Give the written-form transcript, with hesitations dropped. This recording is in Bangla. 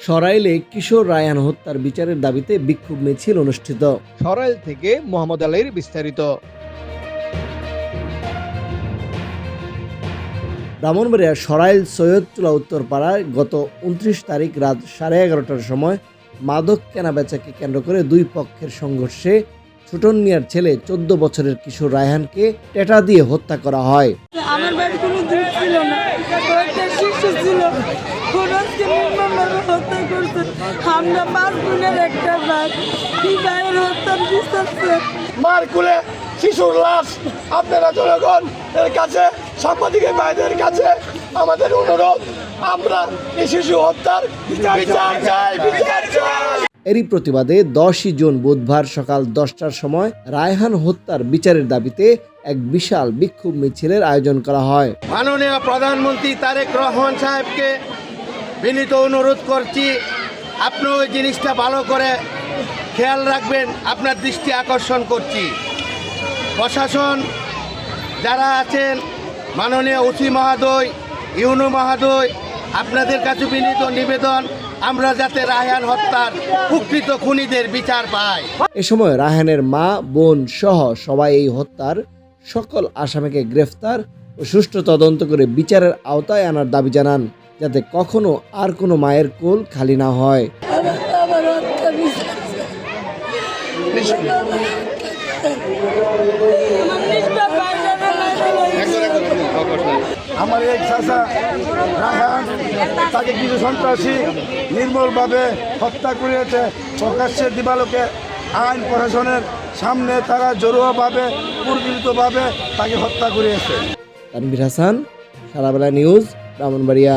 সরাইলে কিশোর রায়হান হত্যার বিচারের দাবিতে বিক্ষোভ মিছিল অনুষ্ঠিত। সরাইল থেকে মোহাম্মদ আলীর বিস্তারিত। ব্রাহ্মণবাড়িয়ার সরাইল সৈয়দচুলা উত্তরপাড়ায় গত ২৯ তারিখ রাত 11:30টার সময় মাদক কেনাবেচাকে কেন্দ্র করে দুই পক্ষের সংঘর্ষে ছোটন মিয়ার ছেলে ১৪ বছরের কিশোর রায়হানকে টেটা দিয়ে হত্যা করা হয়। আমার বাড়ি কোনো দূর ছিল না, একটা শিশু ছিল, আজকে নির্মমভাবে হত্যা করছে। আমরা 5 বোনের একটা ভাই, কি ভাইয়ের হত্যার বিচারছে। মার কুলে শিশুর লাশ আপনারা জনগণ এর কাছে, সাংবাদিকের ভাইদের কাছে আমাদের অনুরোধ, আমরা এই শিশু হত্যার বিচার চাই। এরই প্রতিবাদে 10ই জুন বুধবার সকাল 10টার সময় রায়হান হত্যার বিচারের দাবিতে এক বিশাল বিক্ষোভ মিছিলের আয়োজন করা হয়। মাননীয় প্রধানমন্ত্রী তারেক রহমান সাহেবকে বিনীত অনুরোধ করছি, আপনি ওই জিনিসটা ভালো করে খেয়াল রাখবেন, আপনার দৃষ্টি আকর্ষণ করছি। প্রশাসন যারা আছেন, মাননীয় ওসি মহোদয়, ইউনো মহোদয়, আপনাদের কাছে বিনীত নিবেদন, আমরা যাতে রায়হান হত্যার প্রকৃত খুনিদের বিচার পাই। এ সময় রায়হানের মা, বোন সহ সবাই এই হত্যার সকল আসামিকে গ্রেফতার ও সুষ্ঠু তদন্ত করে বিচারের আওতায় আনার দাবি জানান, যাতে কখনো আর কোনো মায়ের কোল খালি না হয়। আমার হত্যা বিচারছে। আমার নিষ্পাপ ভাইজানের মায়ের আমার এক চাচা রায়হান, তাকে কিছু সন্ত্রাসী নির্মলভাবে হত্যা করিয়েছে। প্রকাশ্যে দিবালোকে আইন প্রশাসনের সামনে তারা জড়োয়াভাবে পরিকল্পিতভাবে তাকে হত্যা করিয়েছে। তানভীর হাসান, সারাবেলা নিউজ, ব্রাহ্মণবাড়িয়া।